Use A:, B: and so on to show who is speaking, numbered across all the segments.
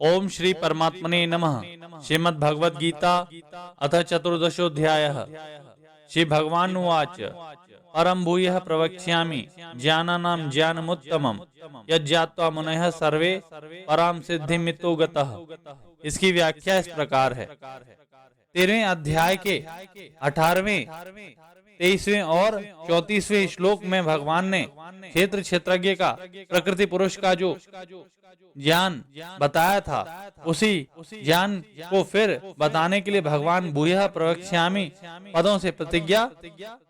A: ओम श्री परमात्मने नमः। श्रीमद् भगवद गीता अथ चतुर्दशोऽध्यायः। श्री भगवान उवाच परम भूयः प्रवक्ष्यामि ज्ञानानां ज्ञानमुत्तमम् यज्ञात्वा मुनयः सर्वे पराम सिद्धिमितो गतः। इसकी व्याख्या इस प्रकार है। 13वें अध्याय के 18वें, 23वें और 34वें श्लोक में भगवान ने क्षेत्र क्षेत्रज्ञ का प्रकृति पुरुष का जो ज्ञान बताया था, उसी ज्ञान को फिर बताने के लिए भगवान भूयः प्रवक्ष्यामि पदों से प्रतिज्ञा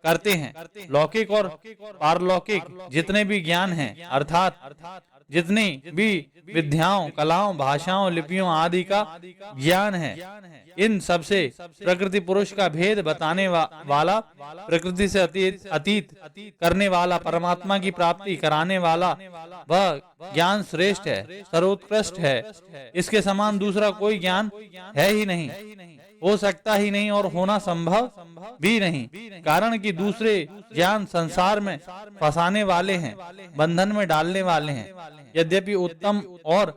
A: करते हैं। लौकिक और पारलौकिक जितने भी ज्ञान हैं, अर्थात जितनी भी विद्याओं, कलाओं, भाषाओं, लिपियों आदि का ज्ञान है, इन सबसे प्रकृति पुरुष का भेद बताने वाला, प्रकृति से अतीत करने वाला, परमात्मा की प्राप्ति कराने वाला वह ज्ञान श्रेष्ठ है, सर्वोत्कृष्ट है। इसके समान दूसरा कोई ज्ञान है ही नहीं, हो सकता ही नहीं और होना संभव भी नहीं। कारण कि दूसरे ज्ञान संसार में फंसाने वाले हैं, बंधन में डालने वाले हैं। यद्यपि उत्तम और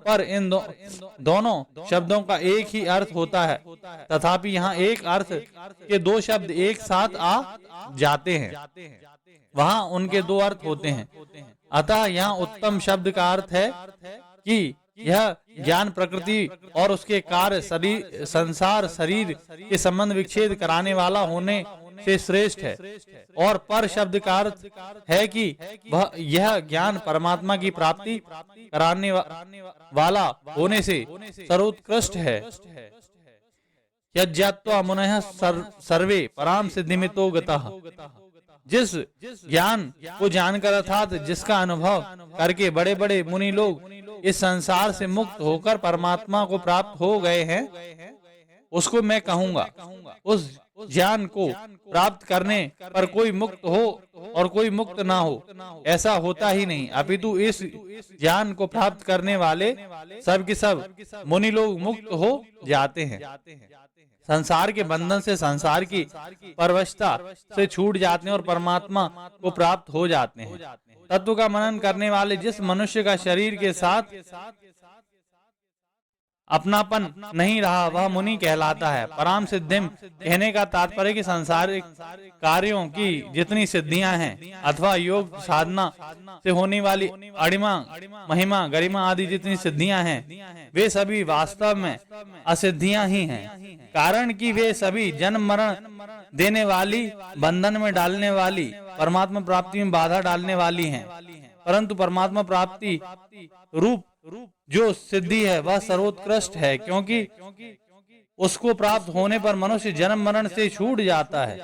A: पर इन दोनों शब्दों का एक ही अर्थ होता है, तथापि यहाँ एक अर्थ के दो शब्द एक साथ आ जाते हैं, वहाँ उनके दो अर्थ होते हैं। अतः यहाँ उत्तम शब्द का अर्थ है कि यह ज्ञान प्रकृति और उसके कार्य संसार शरीर के संबंध विच्छेद कराने वाला होने से श्रेष्ठ है, और पर शब्द का अर्थ है कि वह यह ज्ञान परमात्मा की प्राप्ति कराने वाला होने से सर्वोत्कृष्ट है। यज्ञात्वा मुनयः सर्वे पराम सिद्धिमितो गतः। जिस ज्ञान को जानकर अर्थात जिसका अनुभव करके बड़े बड़े मुनि लोग इस संसार से मुक्त होकर परमात्मा को प्राप्त हो गए हैं, उसको मैं कहूंगा। उस ज्ञान को प्राप्त करने पर कोई मुक्त हो और कोई मुक्त ना हो, ऐसा होता ही नहीं। अपितु इस ज्ञान को प्राप्त करने वाले सब के सब मुनि लोग मुक्त हो जाते हैं, संसार के बंधन से, संसार की परवशता से छूट जाते हैं और परमात्मा को प्राप्त हो जाते हैं। तत्व का मनन करने वाले जिस मनुष्य का शरीर के साथ अपनापन नहीं रहा, वह मुनि कहलाता है। पराम सिद्धिम कहने का तात्पर्य कि संसारिक कार्यों की जितनी सिद्धियां हैं अथवा योग साधना से होने वाली अणिमा, महिमा, गरिमा आदि जितनी सिद्धियां हैं, वे सभी वास्तव में असिद्धियां ही हैं। कारण कि वे सभी जन्म मरण देने वाली, बंधन में डालने वाली, परमात्मा प्राप्ति में बाधा डालने वाली हैं। परंतु परमात्मा प्राप्ति रूप जो सिद्धि है वह सर्वोत्कृष्ट है, क्योंकि उसको प्राप्त होने पर मनुष्य जन्म मरण से छूट जाता है।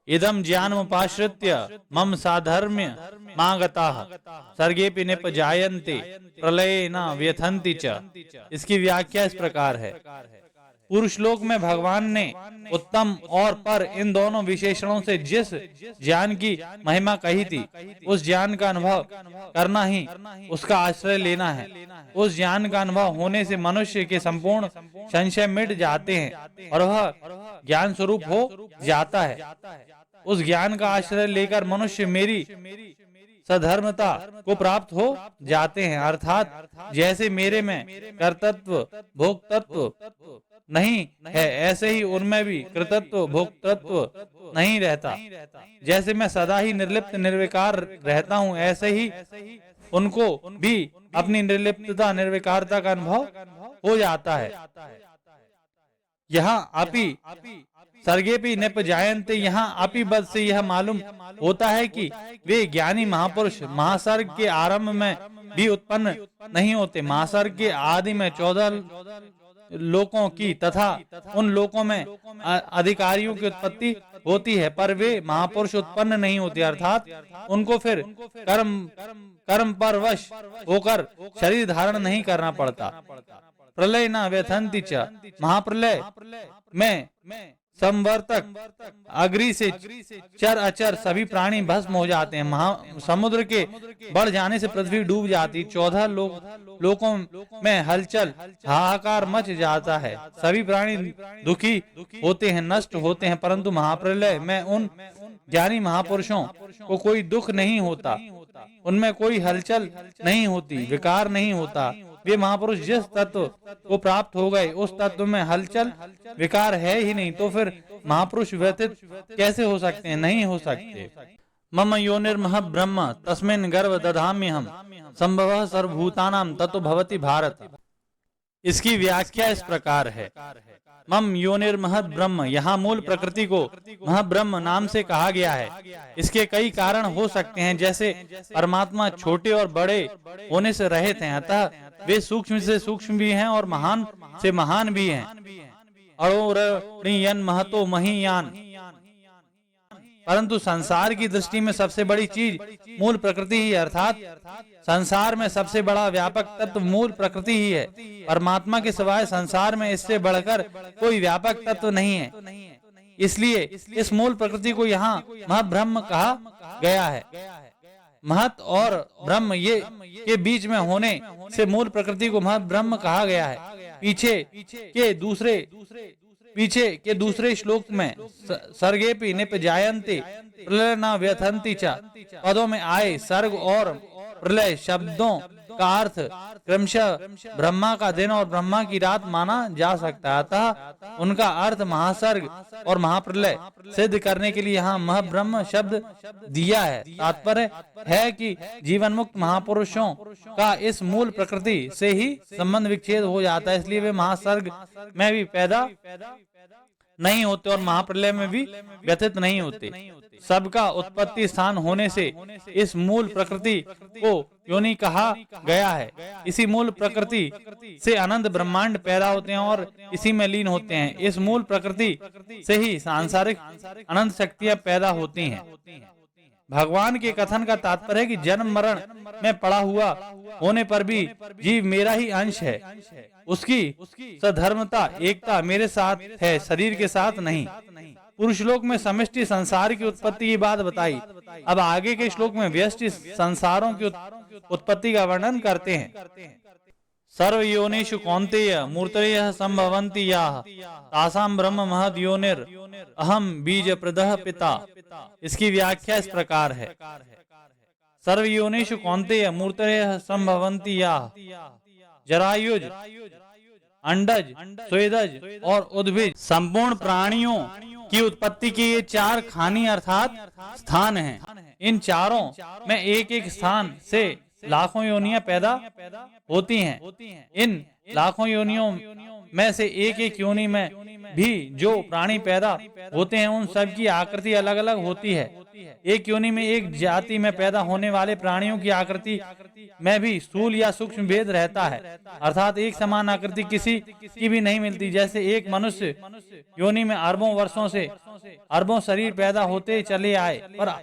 A: इदम ज्ञानमुपाश्रित्य मम साधर्म्य मागताः सर्गेऽपि निपजायन्ते प्रलये न व्यथन्ति च। इसकी व्याख्या इस प्रकार है। पूर्व श्लोक में भगवान ने उत्तम और पर इन दोनों विशेषणों से जिस ज्ञान की महिमा कही थी, उस ज्ञान का अनुभव करना ही उसका आश्रय लेना है। उस ज्ञान का अनुभव होने से मनुष्य के संपूर्ण संशय मिट जाते हैं और वह ज्ञान स्वरूप हो जाता है। उस ज्ञान का आश्रय लेकर मनुष्य मेरी सधर्मता को प्राप्त हो जाते हैं, अर्थात जैसे मेरे में कर्तृत्व भोक्तृत्व नहीं है, ऐसे ही उनमें भी कृतत्व भोक्तृत्व नहीं रहता। जैसे मैं सदा ही निर्लिप्त निर्विकार रहता हूँ, ऐसे ही उनको भी अपनी निर्लिप्तता निर्विकारता का अनुभव हो जाता है। यहाँ अपि सर्गेऽपि निपजायन्ते, यहाँ अपि पद से यह मालूम होता है कि वे ज्ञानी महापुरुष महासर्ग के आरंभ में भी उत्पन्न नहीं होते। महासर्ग के आदि में 14 लोकों की तथा उन लोकों में अधिकारियों की उत्पत्ति होती है, पर वे महापुरुष उत्पन्न नहीं होते, अर्थात उनको फिर कर्म पर वश होकर शरीर धारण नहीं करना पड़ता। प्रलय न व्यथन्ति च, महाप्रलय में संवर्तक अग्नि से चर अचर सभी प्राणी भस्म हो जाते हैं। समुद्र के बढ़ जाने से पृथ्वी डूब जाती। 14 लोकों में हलचल हाहाकार मच जाता है। सभी प्राणी दुखी होते हैं, नष्ट होते हैं, परंतु महाप्रलय में उन ज्ञानी महापुरुषों को कोई दुख नहीं होता, उनमें कोई हलचल नहीं होती, विकार नहीं होता, वे महापुरुष जिस तत्व को प्राप्त हो गए उस तत्व में हलचल विकार है ही नहीं, तो फिर महापुरुष व्यतीत कैसे हो सकते हैं? नहीं हो सकते। मम योनिर्मह ब्रह्म तस्मिन् गर्भ दधाम्यहम् संभवः सर्वभूतानां ततो भवति भारत। इसकी व्याख्या इस प्रकार है। मम योनिर्महद ब्रह्म, यहाँ मूल प्रकृति को महाब्रह्म नाम से कहा गया है। इसके कई कारण हो सकते हैं, जैसे परमात्मा छोटे और बड़े होने से रहित हैं, अतः वे सूक्ष्म से सूक्ष्म भी हैं और महान से महान भी हैं। अणोरणीयन महतो महीयान, परंतु संसार की दृष्टि में सबसे बड़ी चीज मूल प्रकृति ही, अर्थात संसार में सबसे बड़ा व्यापक तत्व मूल प्रकृति ही है। परमात्मा के सिवाय संसार में इससे बढ़कर कोई व्यापक तत्व नहीं है। इसलिए इस मूल प्रकृति को यहाँ महाब्रह्म कहा गया है। महत और ब्रह्म ये के बीच में होने से मूल प्रकृति को महाब्रह्म कहा गया है। पीछे के दूसरे श्लोक में सर्गेपि निपजायन्ते प्रलय न व्यथन्ति च पदों में आए सर्ग और प्रलय शब्दों का अर्थ क्रमशः ब्रह्मा का दिन और ब्रह्मा की रात माना जा सकता है, अतः उनका अर्थ महासर्ग और महाप्रलय सिद्ध करने के लिए यहाँ महाब्रह्म शब्द दिया है। तात्पर्य है कि जीवन मुक्त महापुरुषों का इस मूल प्रकृति से ही संबंध विच्छेद हो जाता है, इसलिए वे महासर्ग में भी पैदा नहीं होते और महाप्रलय में भी व्यथित नहीं होते। सबका उत्पत्ति स्थान होने से इस मूल प्रकृति को योनि कहा गया है। इसी मूल प्रकृति से अनंत ब्रह्मांड पैदा होते हैं और इसी में लीन होते हैं। इस मूल प्रकृति से ही सांसारिक अनंत शक्तियां पैदा होती हैं। भगवान के कथन का तात्पर्य है कि जन्म मरण में पड़ा हुआ होने पर भी जीव मेरा ही अंश है। उसकी सधर्मता एकता मेरे साथ है, शरीर के साथ नहीं। पुरुष श्लोक में समष्टि संसार की उत्पत्ति की बात बताई। अब आगे के श्लोक में व्यष्टि संसारों की उत्पत्ति का वर्णन करते हैं। सर्व योनिषु कौन्तेय मूर्तयः संभवन्ति याः तासां ब्रह्म महद् योनिर् अहम बीज प्रदः पिता। इसकी व्याख्या इस प्रकार है। सर्व योनिषु कौन्तेय मूर्तयः संभवन्ति याः, जरायुज, अंडज, स्वेदज और उद्भिज संपूर्ण प्राणियों की उत्पत्ति के ये चार खानी अर्थात स्थान हैं। इन चारों में एक एक स्थान से लाखों योनियां पैदा होती हैं। इन लाखों योनियों में से एक एक योनि में भी जो प्राणी पैदा होते हैं उन सब की आकृति अलग अलग होती है। एक योनि में एक जाति में पैदा होने वाले प्राणियों की आकृति में भी स्थूल या सूक्ष्म भेद रहता है, अर्थात एक समान आकृति किसी की भी नहीं मिलती। जैसे एक मनुष्य योनि में अरबों वर्षों से अरबों शरीर पैदा होते चले आए, पर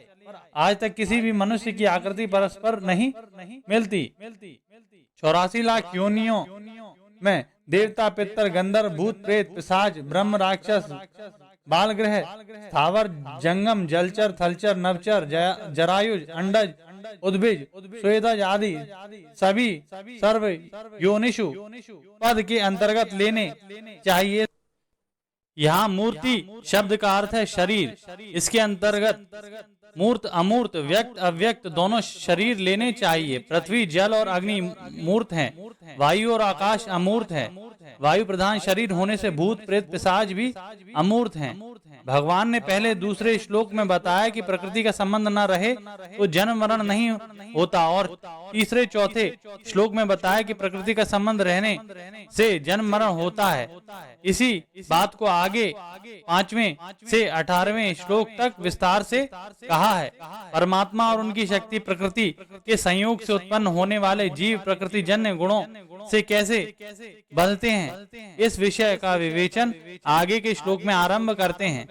A: आज तक किसी भी मनुष्य की आकृति परस्पर नहीं मिलती। 84 लाख योनियों में देवता, पितर, गंधर्व, भूत, प्रेत, पिशाच, ब्रह्म, राक्षस, बालग्रह, स्थावर, जंगम, जलचर, थलचर, नवचर, जरायुज, अंडज, उद्भिज, स्वेदज आदि सभी सर्व योनिषु पद के अंतर्गत लेने चाहिए। यहाँ मूर्ति शब्द का अर्थ है शरीर। इसके अंतर्गत मूर्त, अमूर्त, व्यक्त, अव्यक्त दोनों शरीर लेने चाहिए। पृथ्वी, जल और अग्नि मूर्त हैं, वायु और आकाश अमूर्त है। वायु प्रधान शरीर होने से भूत, प्रेत, पिशाच भी अमूर्त हैं। भगवान ने पहले दूसरे श्लोक में बताया कि प्रकृति का संबंध न रहे तो जन्म मरण नहीं होता, और तीसरे चौथे श्लोक में बताया कि प्रकृति का संबंध रहने से जन्म मरण होता है। इसी बात को आगे 5वें से 18वें श्लोक तक विस्तार से कहा है। परमात्मा और उनकी शक्ति प्रकृति के संयोग से उत्पन्न होने वाले जीव प्रकृति जन्य गुणों से कैसे बदलते हैं, इस विषय का विवेचन आगे के श्लोक में आरंभ करते हैं।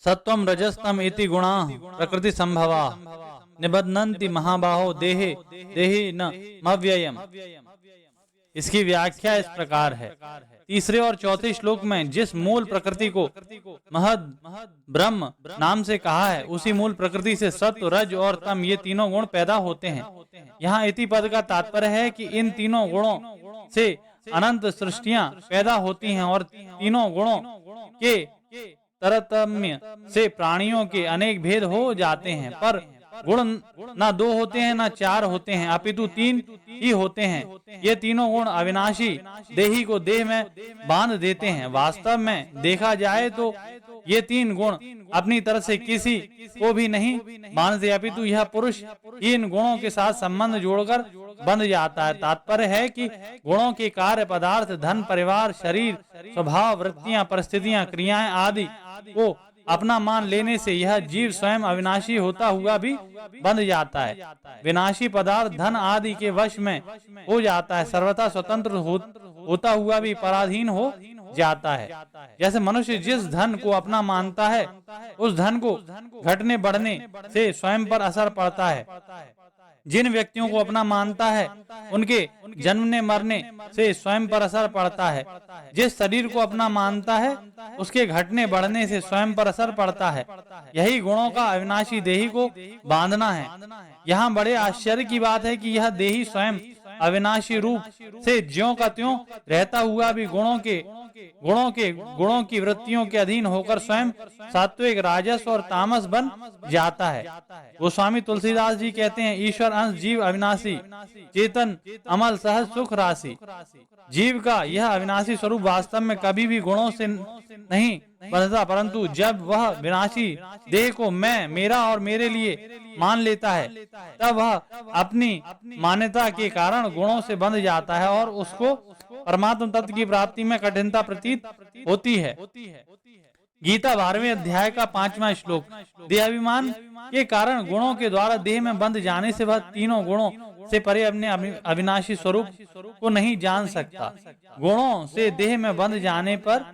A: सत्वम रजस्तम इति गुणा प्रकृति संभवा निबध्नन्ति महाबाहो देहे देहि न मव्ययम्। इसकी व्याख्या इस प्रकार है। तीसरे और चौथे श्लोक में जिस मूल प्रकृति को महद ब्रह्म नाम से कहा है, उसी मूल प्रकृति से सत्व, रज और तम ये तीनों गुण पैदा होते हैं। यहाँ इति पद का तात्पर्य है कि इन तीनों गुणों से अनंत सृष्टियां पैदा होती हैं और तीनों गुणों के तरतम्य से प्राणियों के अनेक भेद हो जाते हैं, पर गुण ना 2 होते हैं ना 4 होते हैं, अपितु 3 ही होते हैं। ये तीनों गुण अविनाशी देही को देह में बांध देते हैं। वास्तव में देखा जाए तो ये 3 गुण अपनी तरफ से किसी को भी नहीं बांधते, अपितु यह पुरुष इन गुणों के साथ संबंध जोड़कर बंध जाता है। तात्पर्य है कि गुणों के कार्य, पदार्थ, धन, परिवार, शरीर, स्वभाव, वृत्तियां, परिस्थितियां, क्रियाएं आदि को अपना मान लेने से यह जीव स्वयं अविनाशी होता हुआ भी बंध जाता है, विनाशी पदार्थ, धन आदि के वश में हो जाता है, सर्वथा स्वतंत्र होता हुआ भी पराधीन हो जाता है। जैसे मनुष्य जिस धन को अपना मानता है, उस धन को घटने बढ़ने से स्वयं पर असर पड़ता है। जिन व्यक्तियों को अपना मानता है, उनके जन्मने मरने से स्वयं पर असर पड़ता है। जिस शरीर को अपना मानता है, उसके घटने बढ़ने से स्वयं पर असर पड़ता है। यही गुणों का अविनाशी देही को बांधना है। यहाँ बड़े आश्चर्य की बात है कि यह देही स्वयं अविनाशी रूप से ज्यों का त्यों रहता हुआ भी गुणों की वृत्तियों के अधीन होकर स्वयं सात्विक, राजस और तामस बन जाता है। गोस्वामी तुलसीदास जी कहते हैं, ईश्वर अंश जीव अविनाशी, चेतन अमल सहज सुख राशि। जीव का यह अविनाशी स्वरूप वास्तव में कभी भी गुणों से नहीं बंधता, परंतु जब वह विनाशी देह को मैं, मेरा और मेरे लिए मान लेता है, तब वह अपनी मान्यता के कारण गुणों से बंध जाता है और उसको परमात्म तत्व की प्राप्ति में कठिनता प्रतीत होती है। गीता 12वें अध्याय का 5वां श्लोक, देहाभिमान के कारण गुणों के द्वारा देह में बंध जाने से वह तीनों गुणों से परे अपने अविनाशी स्वरूप को नहीं जान सकता। गुणों से देह में बंध जाने पर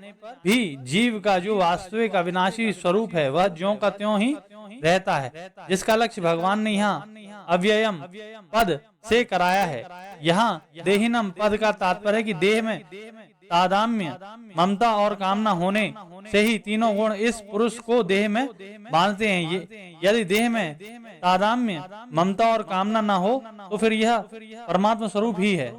A: भी जीव का जो वास्तविक अविनाशी स्वरूप है, वह ज्यों का त्यों ही रहता है, जिसका लक्ष्य भगवान ने यहाँ अव्ययम पद से कराया है। यहाँ देहिनम पद का तात्पर्य है कि देह में तादाम्य, ममता और कामना होने से ही तीनों गुण इस पुरुष को देह में बांधते हैं। यदि देह में तादाम्य, ममता और कामना न हो तो फिर यह परमात्मा स्वरूप ही है।